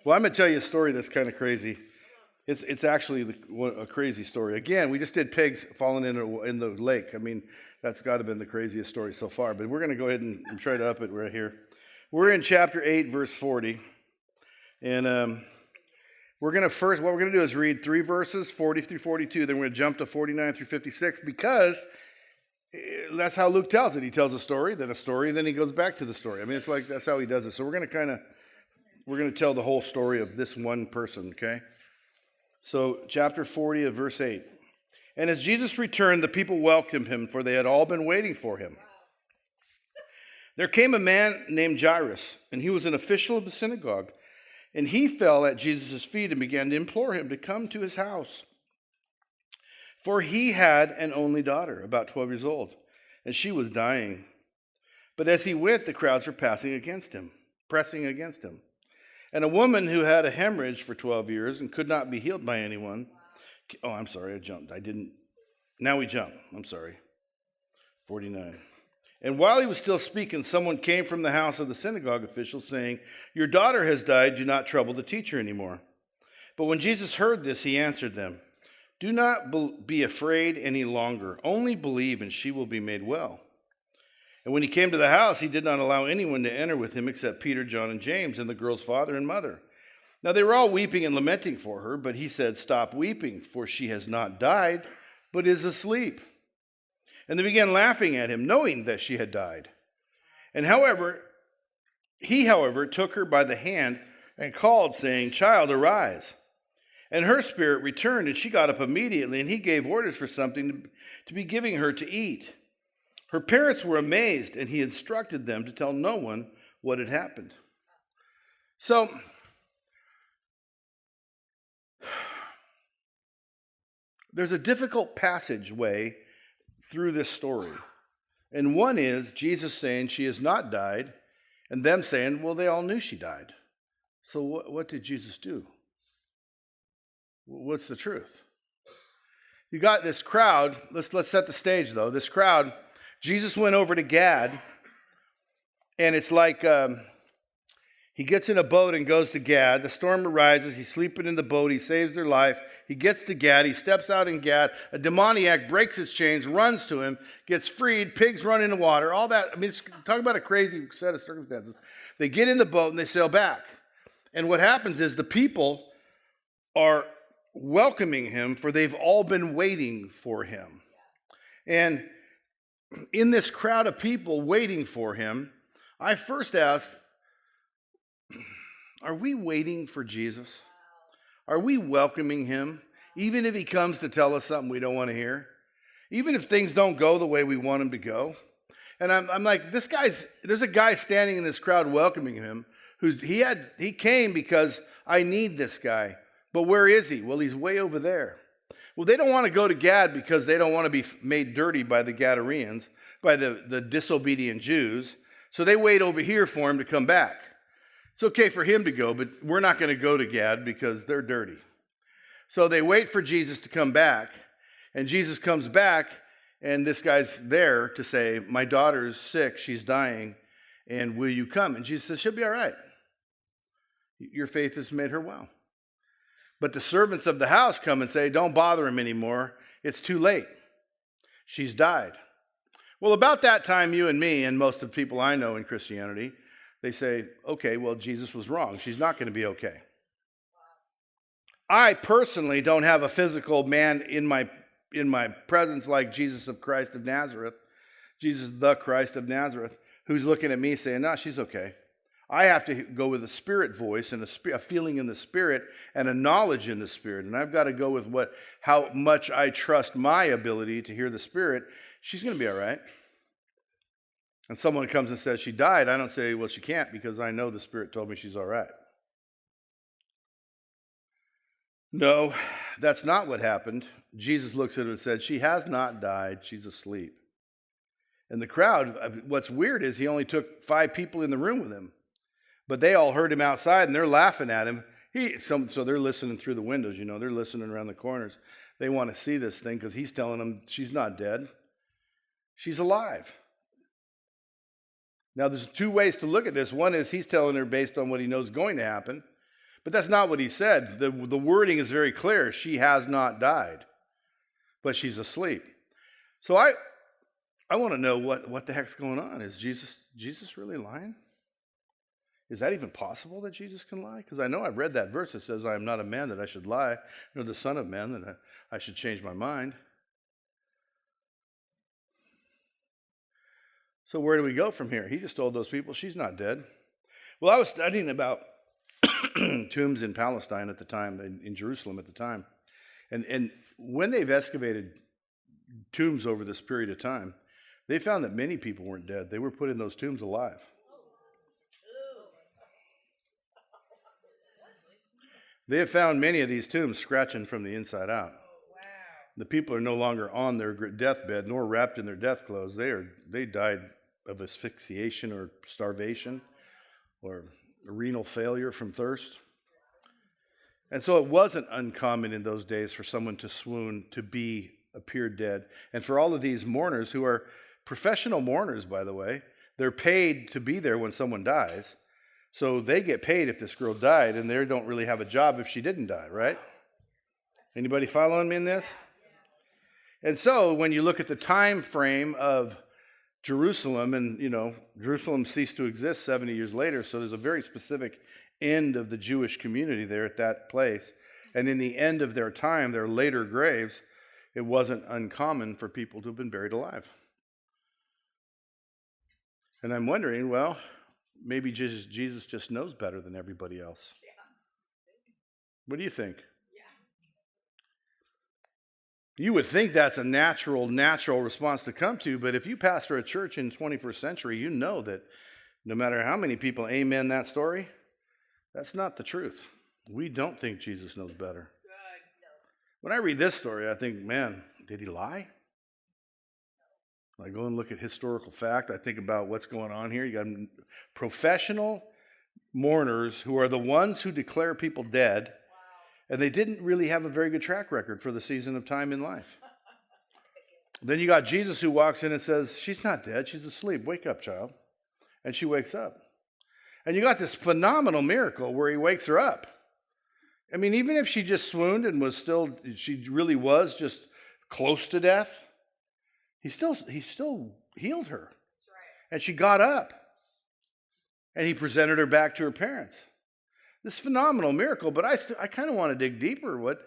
Well, I'm going to tell you a story that's kind of crazy. It's actually a crazy story. Again, we just did pigs falling in the lake. I mean, that's got to have been the craziest story so far. But we're going to go ahead and try to up it right here. We're in chapter 8, verse 40. And what we're going to do is read 3 verses, 40 through 42. Then we're going to jump to 49 through 56 because that's how Luke tells it. He tells a story, then he goes back to the story. I mean, it's like that's how he does it. So we're going to tell the whole story of this one person, okay? So chapter 40 of verse 8. And as Jesus returned, the people welcomed him, for they had all been waiting for him. There came a man named Jairus, and he was an official of the synagogue. And he fell at Jesus' feet and began to implore him to come to his house. For he had an only daughter, about 12 years old, and she was dying. But as he went, the crowds were pressing against him. And a woman who had a hemorrhage for 12 years and could not be healed by anyone. Oh, I'm sorry, I jumped. Now we jump. I'm sorry. 49. And while he was still speaking, someone came from the house of the synagogue official saying, "Your daughter has died. Do not trouble the teacher anymore." But when Jesus heard this, he answered them, "Do not be afraid any longer. Only believe and she will be made well." And when he came to the house, he did not allow anyone to enter with him except Peter, John, and James, and the girl's father and mother. Now they were all weeping and lamenting for her, but he said, "Stop weeping, for she has not died, but is asleep." And they began laughing at him, knowing that she had died. And he, however, took her by the hand and called, saying, "Child, arise." And her spirit returned, and she got up immediately, and he gave orders for something to be giving her to eat. Her parents were amazed, and he instructed them to tell no one what had happened. So, there's a difficult passageway through this story. And one is Jesus saying she has not died, and them saying, well, they all knew she died. So what did Jesus do? What's the truth? You got this crowd. Let's set the stage, though. This crowd, Jesus went over to Gad, and it's like he gets in a boat and goes to Gad. The storm arises. He's sleeping in the boat. He saves their life. He gets to Gad. He steps out in Gad. A demoniac breaks his chains, runs to him, gets freed. Pigs run in the water. All that. I mean, talk about a crazy set of circumstances. They get in the boat and they sail back. And what happens is the people are welcoming him, for they've all been waiting for him. And in this crowd of people waiting for him, I first ask, are we waiting for Jesus? Are we welcoming him, even if he comes to tell us something we don't want to hear? Even if things don't go the way we want them to go? And I'm like, there's a guy standing in this crowd welcoming him, he came because I need this guy. But where is he? Well, he's way over there. Well, they don't want to go to Gad because they don't want to be made dirty by the Gadareans, by the disobedient Jews. So they wait over here for him to come back. It's okay for him to go, but we're not going to go to Gad because they're dirty. So they wait for Jesus to come back, and Jesus comes back, and this guy's there to say, "My daughter's sick, she's dying, and will you come?" And Jesus says, "She'll be all right. Your faith has made her well." But the servants of the house come and say, "Don't bother him anymore. It's too late. She's died." Well, about that time, you and me, and most of the people I know in Christianity, they say, okay, well, Jesus was wrong. She's not going to be okay. I personally don't have a physical man in my presence like Jesus the Christ of Nazareth, who's looking at me saying, "No, she's okay." I have to go with a spirit voice and a feeling in the spirit and a knowledge in the spirit. And I've got to go with how much I trust my ability to hear the spirit. She's going to be all right. And someone comes and says she died, I don't say, well, she can't, because I know the Spirit told me she's all right. No, that's not what happened. Jesus looks at her and said, "She has not died, she's asleep." And the crowd, what's weird is he only took 5 people in the room with him. But they all heard him outside, and they're laughing at him. So they're listening through the windows, they're listening around the corners. They want to see this thing because he's telling them she's not dead. She's alive. Now, there's 2 ways to look at this. One is he's telling her based on what he knows is going to happen. But that's not what he said. The wording is very clear. She has not died, but she's asleep. So I want to know what the heck's going on. Is Jesus really lying? Is that even possible that Jesus can lie? Because I know I've read that verse that says, I am not a man that I should lie, nor the son of man that I should change my mind. So where do we go from here? He just told those people she's not dead. Well, I was studying about tombs in Palestine at the time, in Jerusalem at the time. And when they've excavated tombs over this period of time, they found that many people weren't dead. They were put in those tombs alive. They have found many of these tombs scratching from the inside out. The people are no longer on their deathbed nor wrapped in their death clothes. They died of asphyxiation or starvation or renal failure from thirst. And so it wasn't uncommon in those days for someone to swoon, to appear dead. And for all of these mourners, who are professional mourners, by the way, they're paid to be there when someone dies. So they get paid if this girl died, and they don't really have a job if she didn't die, right? Anybody following me in this? And so when you look at the time frame of Jerusalem, and Jerusalem ceased to exist 70 years later, so there's a very specific end of the Jewish community there at that place. And in the end of their time, their later graves, it wasn't uncommon for people to have been buried alive. And I'm wondering, well, maybe Jesus just knows better than everybody else. What do you think? You would think that's a natural response to come to, but if you pastor a church in 21st century, you know that no matter how many people amen that story, that's not the truth. We don't think Jesus knows better. When I read this story, I think, man, did he lie? When I go and look at historical fact, I think about what's going on here. You got professional mourners who are the ones who declare people dead, and they didn't really have a very good track record for the season of time in life. Then you got Jesus who walks in and says, she's not dead, she's asleep. Wake up, child. And she wakes up. And you got this phenomenal miracle where he wakes her up. I mean, even if she just swooned and she really was just close to death, he still healed her. That's right. And she got up. And he presented her back to her parents. This phenomenal miracle, but I kind of want to dig deeper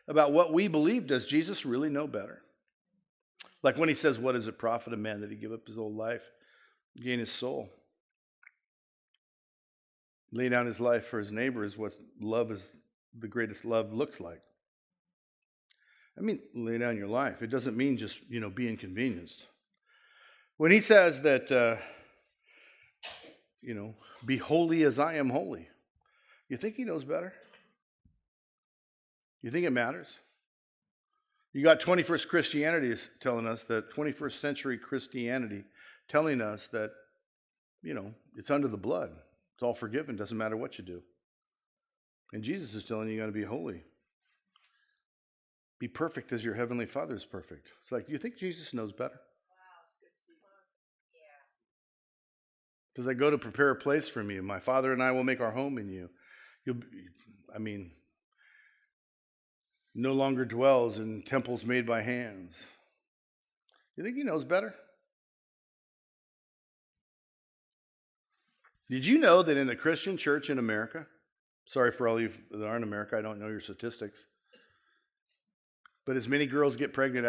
about what we believe. Does Jesus really know better? Like when he says, what does it profit a man that he give up his whole life, gain his soul? Lay down his life for his neighbor is what love is, the greatest love looks like. I mean, lay down your life. It doesn't mean just, be inconvenienced. When he says that, be holy as I am holy, you think he knows better? You think it matters? You got 21st Christianity telling us that 21st century Christianity telling us that, it's under the blood. It's all forgiven. Doesn't matter what you do. And Jesus is telling you got to be holy. Be perfect as your heavenly Father is perfect. It's like, you think Jesus knows better? Because I go to prepare a place for me. My Father and I will make our home in you. No longer dwells in temples made by hands. You think he knows better? Did you know that in the Christian church in America, sorry for all you that aren't in America, I don't know your statistics, but as many girls get pregnant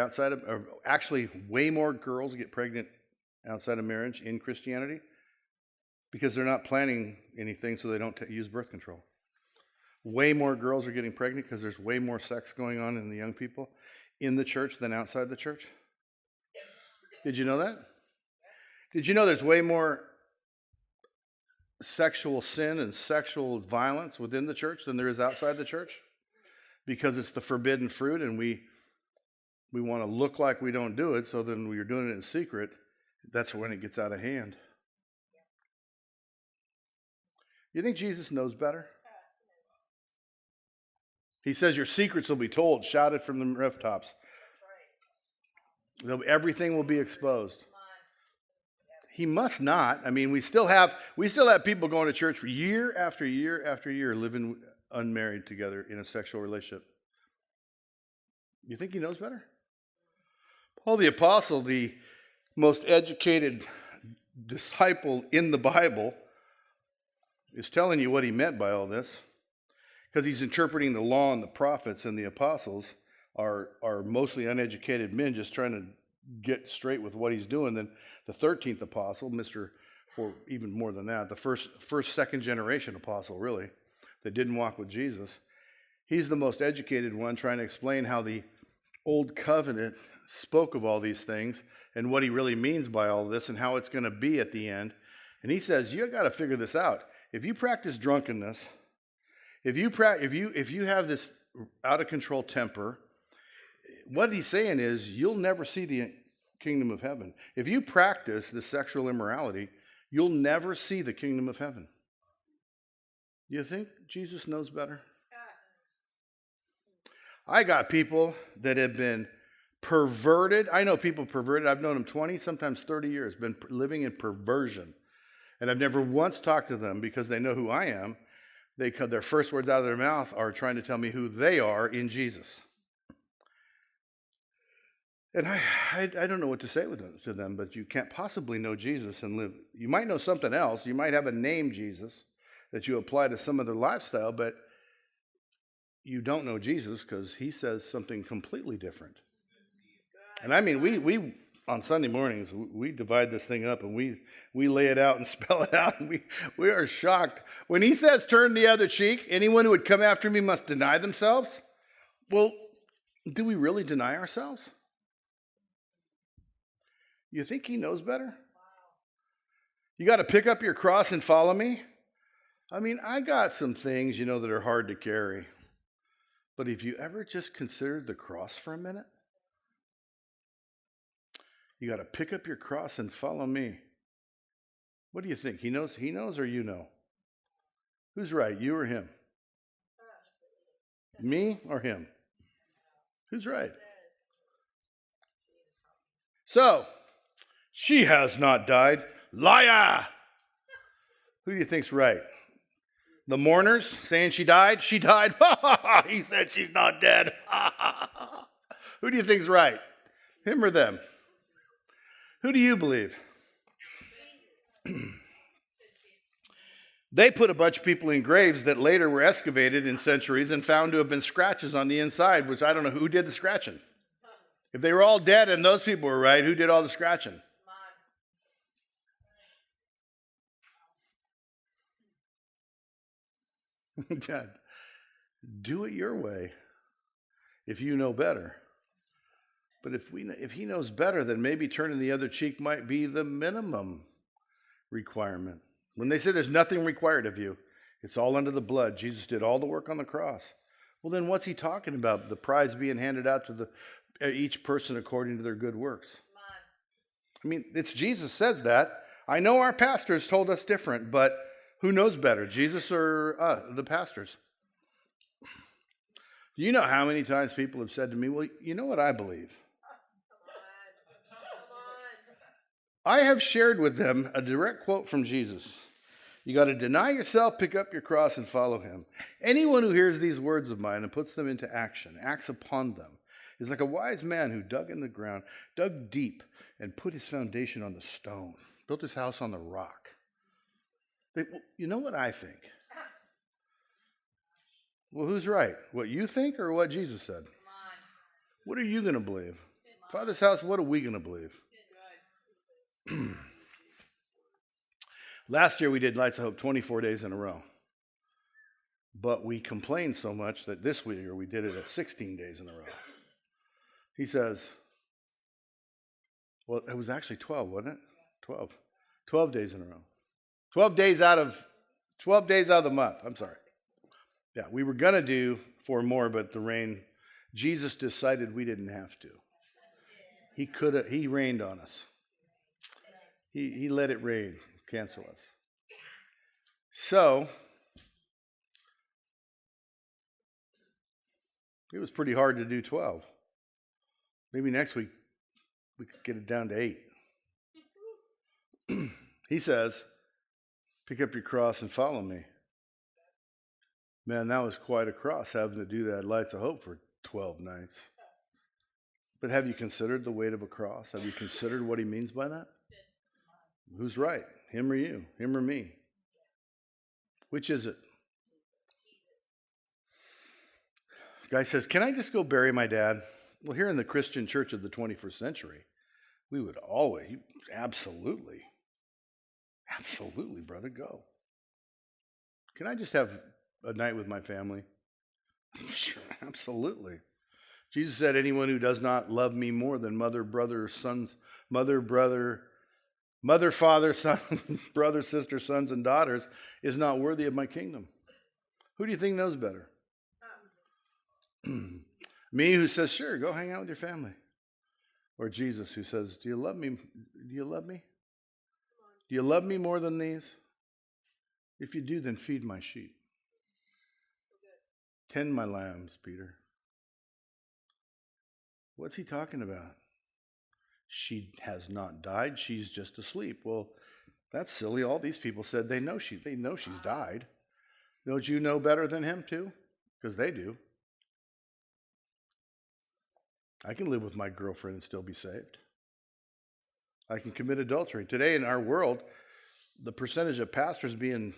actually way more girls get pregnant outside of marriage in Christianity because they're not planning anything so they don't use birth control. Way more girls are getting pregnant because there's way more sex going on in the young people in the church than outside the church. Did you know that? Did you know there's way more sexual sin and sexual violence within the church than there is outside the church? Because it's the forbidden fruit and we want to look like we don't do it, so then we're doing it in secret. That's when it gets out of hand. You think Jesus knows better? He says your secrets will be told, shouted from the rooftops. Everything will be exposed. He must not. I mean, we still have people going to church for year after year after year, living unmarried together in a sexual relationship? You think he knows better? Paul the Apostle, the most educated disciple in the Bible, is telling you what he meant by all this, because he's interpreting the law and the prophets, and the apostles are mostly uneducated men just trying to get straight with what he's doing. Then the 13th apostle, or even more than that, the first second generation apostle, really, that didn't walk with Jesus, he's the most educated one trying to explain how the old covenant spoke of all these things and what he really means by all this and how it's going to be at the end. And he says, you got to figure this out. If you practice drunkenness, if you have this out of control temper, what he's saying is you'll never see the kingdom of heaven. If you practice this sexual immorality, you'll never see the kingdom of heaven. You think Jesus knows better? I got people that have been perverted. I know people perverted. I've known them 20, sometimes 30 years, been living in perversion. And I've never once talked to them because they know who I am. Their first words out of their mouth are trying to tell me who they are in Jesus. And I don't know what to say to them, but you can't possibly know Jesus and live. You might know something else. You might have a name Jesus that you apply to some other lifestyle, but you don't know Jesus because he says something completely different. And I mean, we on Sunday mornings, we divide this thing up and we lay it out and spell it out, and we are shocked. When he says turn the other cheek, anyone who would come after me must deny themselves. Well, do we really deny ourselves? You think he knows better? You got to pick up your cross and follow me? I mean, I got some things, that are hard to carry. But have you ever just considered the cross for a minute? You got to pick up your cross and follow me. What do you think? He knows or you know? Who's right, you or him? Me or him? Who's right? So, she has not died. Liar! Who do you think's right? The mourners saying she died? She died. He said she's not dead. Who do you think's right? Him or them? Who do you believe? They put a bunch of people in graves that later were excavated in centuries and found to have been scratches on the inside, which I don't know who did the scratching. If they were all dead and those people were right, who did all the scratching? God, do it your way if you know better. But if he knows better, then maybe turning the other cheek might be the minimum requirement. When they say there's nothing required of you, it's all under the blood. Jesus did all the work on the cross. Well, then what's he talking about? The prize being handed out to each person according to their good works. I mean, it's Jesus says that. I know our pastors told us different, but who knows better, Jesus or the pastors? Do you know how many times people have said to me, well, you know what I believe? I have shared with them a direct quote from Jesus. You got to deny yourself, pick up your cross, and follow him. Anyone who hears these words of mine and puts them into action, acts upon them, is like a wise man who dug in the ground, dug deep, and put his foundation on the stone, built his house on the rock. You know what I think? Well, who's right? What you think or what Jesus said? What are you going to believe? Father's house, what are we going to believe? Last year we did Lights of Hope 24 days in a row. But we complained so much that this year we did it at 16 days in a row. He says, well, it was actually 12, wasn't it? 12. 12 days in a row. 12 days out of the month. I'm sorry. Yeah, we were going to do 4 more, but the rain, Jesus decided we didn't have to. He rained on us. He let it rain, cancel us. So, it was pretty hard to do 12. Maybe next week we could get it down to 8. He says, pick up your cross and follow me. Man, that was quite a cross having to do that Lights of Hope for 12 nights. But have you considered the weight of a cross? Have you considered what he means by that? Who's right? Him or you? Him or me? Which is it? The guy says, can I just go bury my dad? Well, here in the Christian church of the 21st century, we would always, absolutely, brother, go. Can I just have a night with my family? Sure, absolutely. Jesus said, anyone who does not love me more than mother, father, son, brother, sister, sons, and daughters is not worthy of my kingdom. Who do you think knows better? Me, who says, sure, go hang out with your family. Or Jesus, who says, do you love me? Do you love me? Do you love me more than these? If you do, then feed my sheep. Tend my lambs, Peter. What's he talking about? She has not died. She's just asleep. Well, that's silly. All these people said they know she's died. Don't you know better than him too? Because they do. I can live with my girlfriend and still be saved. I can commit adultery. Today in our world, the percentage of pastors being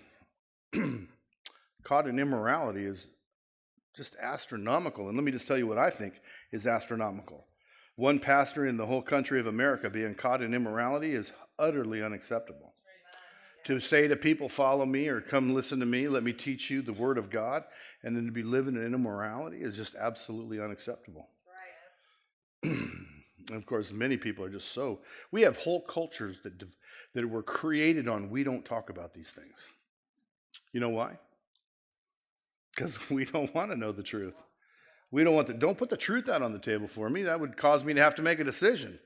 caught in immorality is just astronomical. And let me just tell you what I think is astronomical. One pastor in the whole country of America being caught in immorality is utterly unacceptable. To say to people, follow me or come listen to me, let me teach you the word of God, and then to be living in immorality is just absolutely unacceptable. And of course, many people are just so... We have whole cultures that were created on we don't talk about these things. You know why? Because we don't want to know the truth. We don't want don't put the truth out on the table for me. That would cause me to have to make a decision.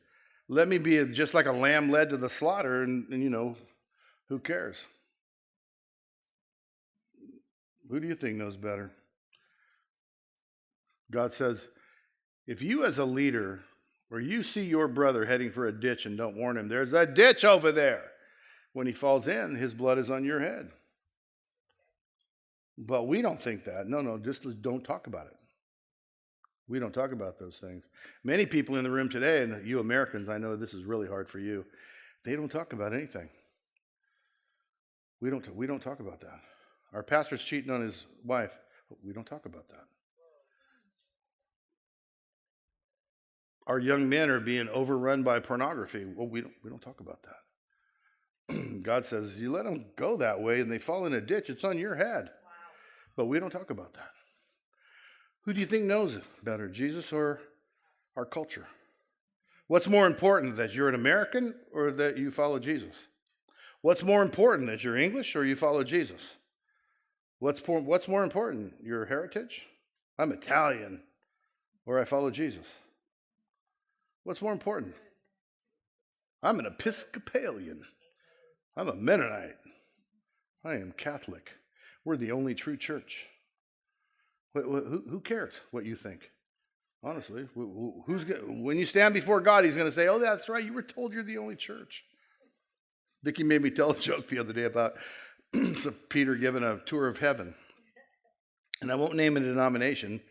Let me be just like a lamb led to the slaughter, and who cares? Who do you think knows better? God says, if you as a leader, or you see your brother heading for a ditch and don't warn him, there's a ditch over there. When he falls in, his blood is on your head. But we don't think that. No, just don't talk about it. We don't talk about those things. Many people in the room today, and you Americans, I know this is really hard for you, they don't talk about anything. We don't talk about that. Our pastor's cheating on his wife. We don't talk about that. Our young men are being overrun by pornography. Well, we don't talk about that. God says, you let them go that way and they fall in a ditch, it's on your head. Wow. But we don't talk about that. Who do you think knows it better, Jesus or our culture? What's more important, that you're an American or that you follow Jesus? What's more important, that you're English or you follow Jesus? What's more important, your heritage? I'm Italian or I follow Jesus. What's more important? I'm an Episcopalian. I'm a Mennonite. I am Catholic. We're the only true church. Who cares what you think? Honestly, when you stand before God, he's going to say, oh, that's right, you were told you're the only church. Vicki made me tell a joke the other day about Peter giving a tour of heaven. And I won't name a denomination,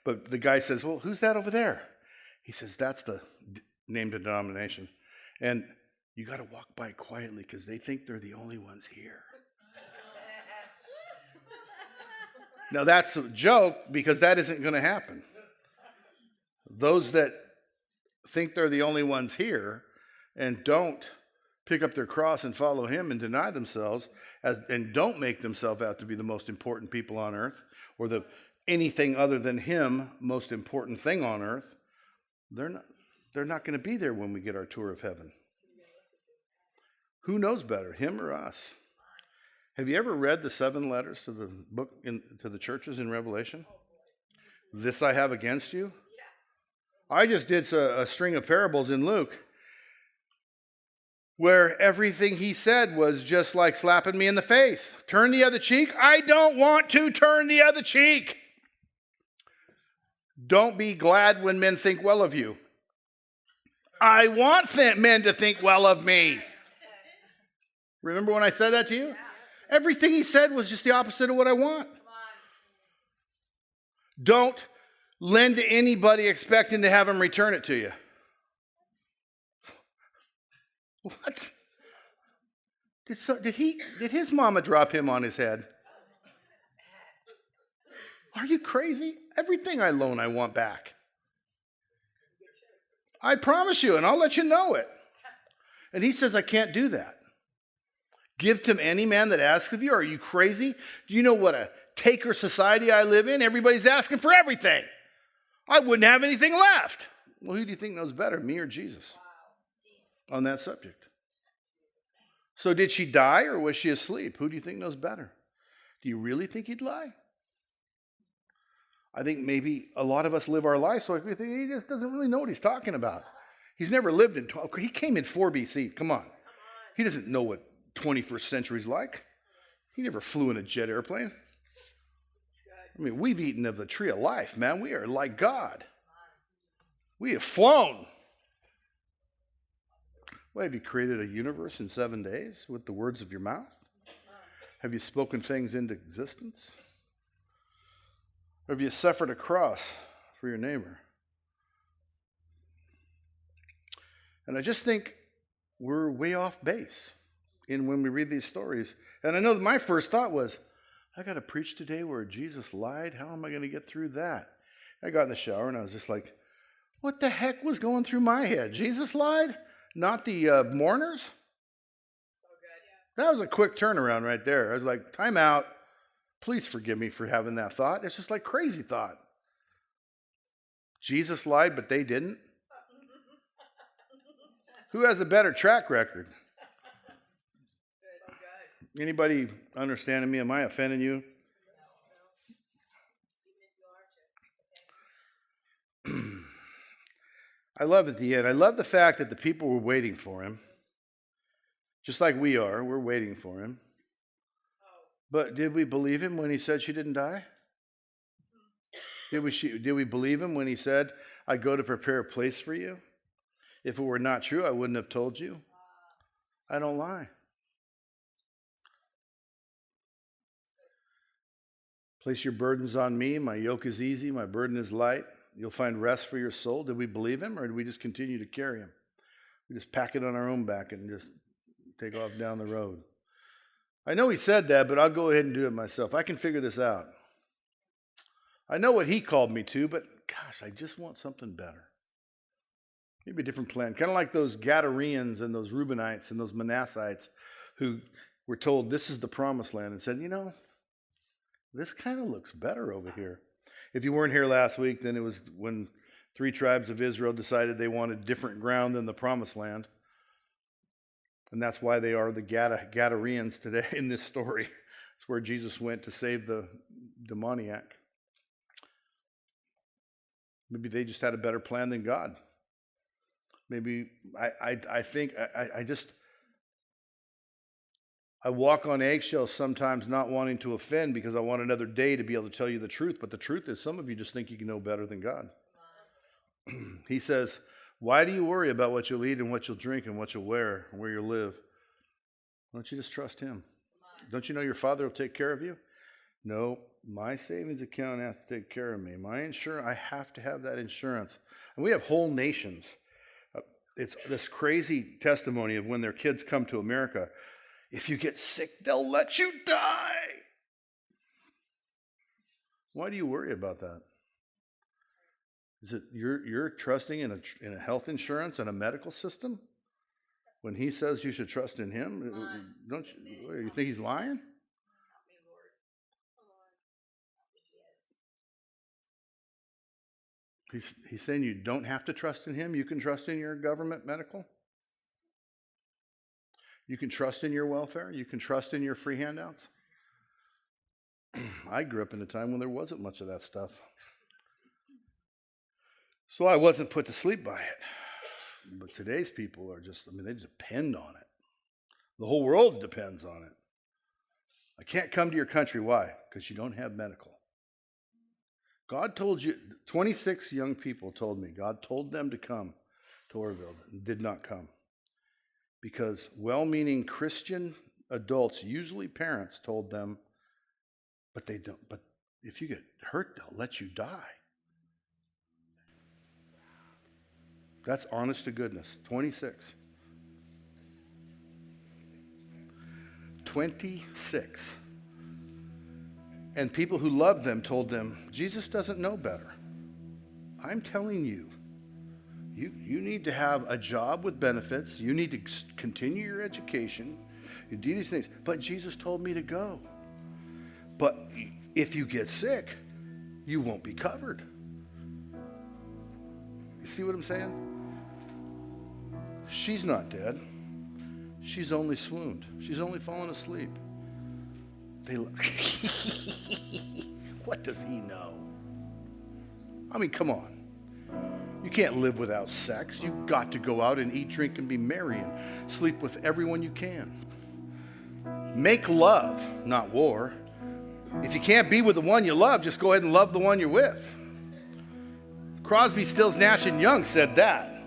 but the guy says, well, who's that over there? He says, that's the named denomination. And you got to walk by quietly because they think they're the only ones here. Now, that's a joke because that isn't going to happen. Those that think they're the only ones here and don't pick up their cross and follow him and deny themselves and don't make themselves out to be the most important people on earth or the anything other than him most important thing on earth, they're not going to be there when we get our tour of heaven. Who knows better, him or us? Have you ever read the 7 letters to the book to the churches in Revelation? This I have against you. I just did a string of parables in Luke where everything he said was just like slapping me in the face. Turn the other cheek? I don't want to turn the other cheek. Don't be glad when men think well of you. I want men to think well of me. Remember when I said that to you? Everything he said was just the opposite of what I want. Don't lend to anybody expecting to have them return it to you. What? Did his mama drop him on his head? Are you crazy? Everything I loan, I want back. I promise you, and I'll let you know it. And he says, I can't do that. Give to any man that asks of you. Are you crazy? Do you know what a taker society I live in? Everybody's asking for everything. I wouldn't have anything left. Well, who do you think knows better, me or Jesus, on that subject? So did she die or was she asleep? Who do you think knows better? Do you really think he'd lie? I think maybe a lot of us live our lives so we think he just doesn't really know what he's talking about. He's never lived in 12. He came in 4 BC. Come on. He doesn't know what 21st century's like. He never flew in a jet airplane. I mean, we've eaten of the tree of life, man. We are like God. We have flown. Well, have you created a universe in 7 days with the words of your mouth? Have you spoken things into existence? Or have you suffered a cross for your neighbor? And I just think we're way off base when we read these stories. And I know that my first thought was, I got to preach today where Jesus lied. How am I going to get through that? I got in the shower and I was just like, what the heck was going through my head? Jesus lied? Not the mourners? That was a quick turnaround right there. I was like, time out. Please forgive me for having that thought. It's just like crazy thought. Jesus lied, but they didn't. Who has a better track record? Anybody understanding me? Am I offending you? I love at the end. I love the fact that the people were waiting for him. Just like we are. We're waiting for him. But did we believe him when he said she didn't die? Did we believe him when he said, I go to prepare a place for you? If it were not true, I wouldn't have told you. I don't lie. Place your burdens on me. My yoke is easy. My burden is light. You'll find rest for your soul. Did we believe him or did we just continue to carry him? We just pack it on our own back and just take off down the road. I know he said that, but I'll go ahead and do it myself. I can figure this out. I know what he called me to, but gosh, I just want something better. Maybe a different plan. Kind of like those Gadareans and those Reubenites and those Manassites who were told this is the promised land and said, you know, this kind of looks better over here. If you weren't here last week, then it was when 3 tribes of Israel decided they wanted different ground than the promised land. And that's why they are the Gadareans today in this story. It's where Jesus went to save the demoniac. Maybe they just had a better plan than God. Maybe I walk on eggshells sometimes not wanting to offend because I want another day to be able to tell you the truth. But the truth is some of you just think you can know better than God. He says, why do you worry about what you'll eat and what you'll drink and what you'll wear and where you'll live? Why don't you just trust him? Don't you know your Father will take care of you? No, my savings account has to take care of me. My insurance, I have to have that insurance. And we have whole nations. It's this crazy testimony of when their kids come to America. If you get sick, they'll let you die. Why do you worry about that? Is it you're trusting in a health insurance and a medical system? When he says you should trust in him, don't you think he's lying? He's saying you don't have to trust in him. You can trust in your government medical. You can trust in your welfare. You can trust in your free handouts. I grew up in a time when there wasn't much of that stuff. So I wasn't put to sleep by it. But today's people are they just depend on it. The whole world depends on it. I can't come to your country. Why? Because you don't have medical. God told you, 26 young people told me, God told them to come to Orville and did not come. Because well-meaning Christian adults, usually parents, told them, but if you get hurt, they'll let you die. That's honest to goodness. 26. 26. And people who loved them told them, Jesus doesn't know better. I'm telling you, you need to have a job with benefits. You need to continue your education. You do these things. But Jesus told me to go. But if you get sick, you won't be covered. You see what I'm saying? She's not dead. She's only swooned. She's only fallen asleep. What does he know? I mean, come on. You can't live without sex. You've got to go out and eat, drink, and be merry and sleep with everyone you can. Make love, not war. If you can't be with the one you love, just go ahead and love the one you're with. Crosby, Stills, Nash, and Young said that.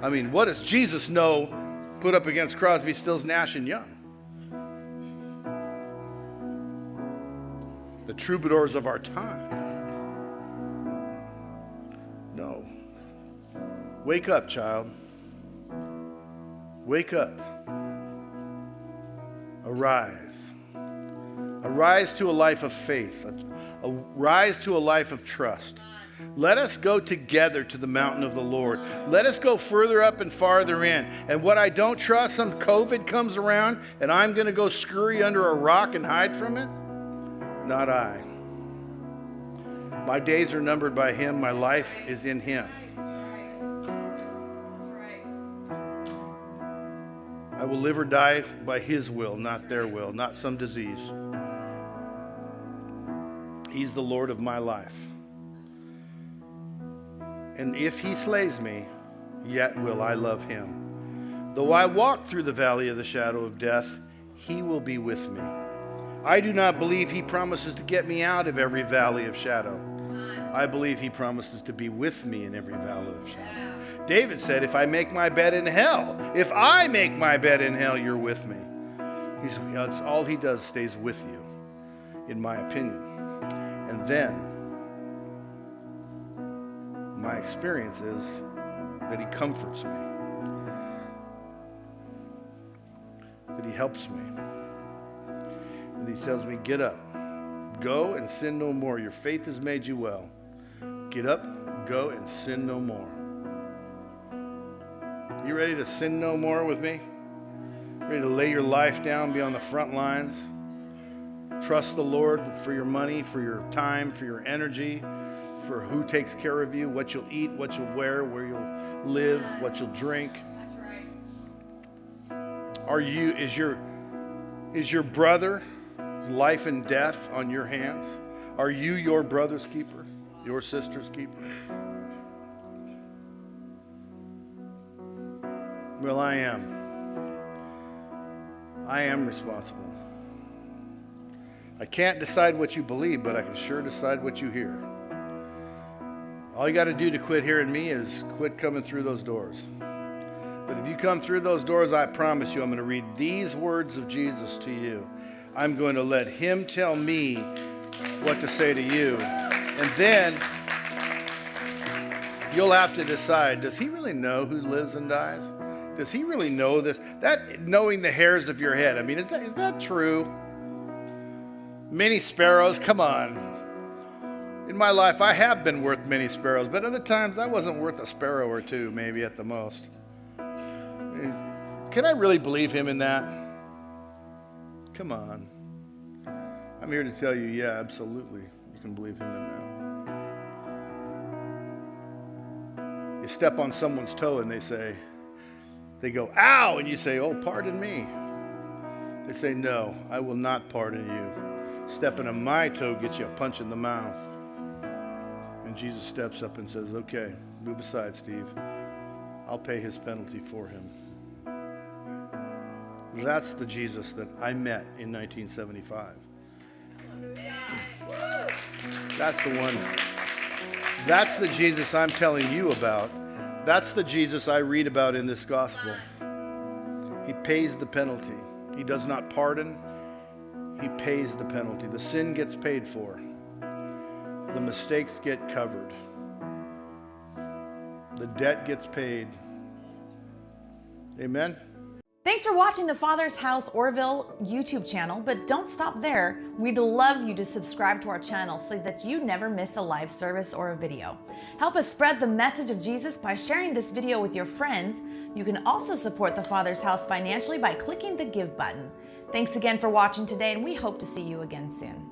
I mean, what does Jesus know put up against Crosby, Stills, Nash, and Young? The troubadours of our time. No. Wake up, child. Wake up. Arise. Arise to a life of faith. Arise to a life of trust. Let us go together to the mountain of the Lord. Let us go further up and farther in. And what I don't trust, some COVID comes around and I'm going to go scurry under a rock and hide from it? Not I. My days are numbered by him. My life is in him. I will live or die by his will, not their will, not some disease. He's the Lord of my life. And if he slays me, yet will I love him. Though I walk through the valley of the shadow of death, he will be with me. I do not believe he promises to get me out of every valley of shadow. I believe he promises to be with me in every valley of shadow. David said, if I make my bed in hell, if I make my bed in hell, you're with me. That's all he does, stays with you, in my opinion. And then, my experience is that he comforts me, that he helps me, and he tells me, get up, go and sin no more. Your faith has made you well. Get up, go and sin no more. You ready to sin no more with me? Ready to lay your life down, be on the front lines? Trust the Lord for your money, for your time, for your energy, for who takes care of you, what you'll eat, what you'll wear, where you'll live, what you'll drink. That's right. Is your brother's life and death on your hands? Are you your brother's keeper, your sister's keeper? Well, I am. I am responsible. I can't decide what you believe, but I can sure decide what you hear. All you got to do to quit hearing me is quit coming through those doors. But if you come through those doors, I promise you, I'm going to read these words of Jesus to you. I'm going to let him tell me what to say to you. And then you'll have to decide, does he really know who lives and dies? Does he really know this? That knowing the hairs of your head, I mean, is that true? Many sparrows, come on. In my life, I have been worth many sparrows, but other times I wasn't worth a sparrow or two, maybe at the most. Can I really believe him in that? Come on. I'm here to tell you, yeah, absolutely. You can believe him in that. You step on someone's toe and they go, ow, and you say, oh, pardon me. They say, no, I will not pardon you. Stepping on my toe gets you a punch in the mouth. And Jesus steps up and says, okay, move aside, Steve. I'll pay his penalty for him. That's the Jesus that I met in 1975. That's the one. That's the Jesus I'm telling you about. That's the Jesus I read about in this gospel. He pays the penalty. He does not pardon. He pays the penalty. The sin gets paid for. the mistakes get covered. The debt gets paid. Amen? Thanks for watching the Father's House Orville YouTube channel, but don't stop there. We'd love you to subscribe to our channel so that you never miss a live service or a video. Help us spread the message of Jesus by sharing this video with your friends. You can also support the Father's House financially by clicking the Give button. Thanks again for watching today, and we hope to see you again soon.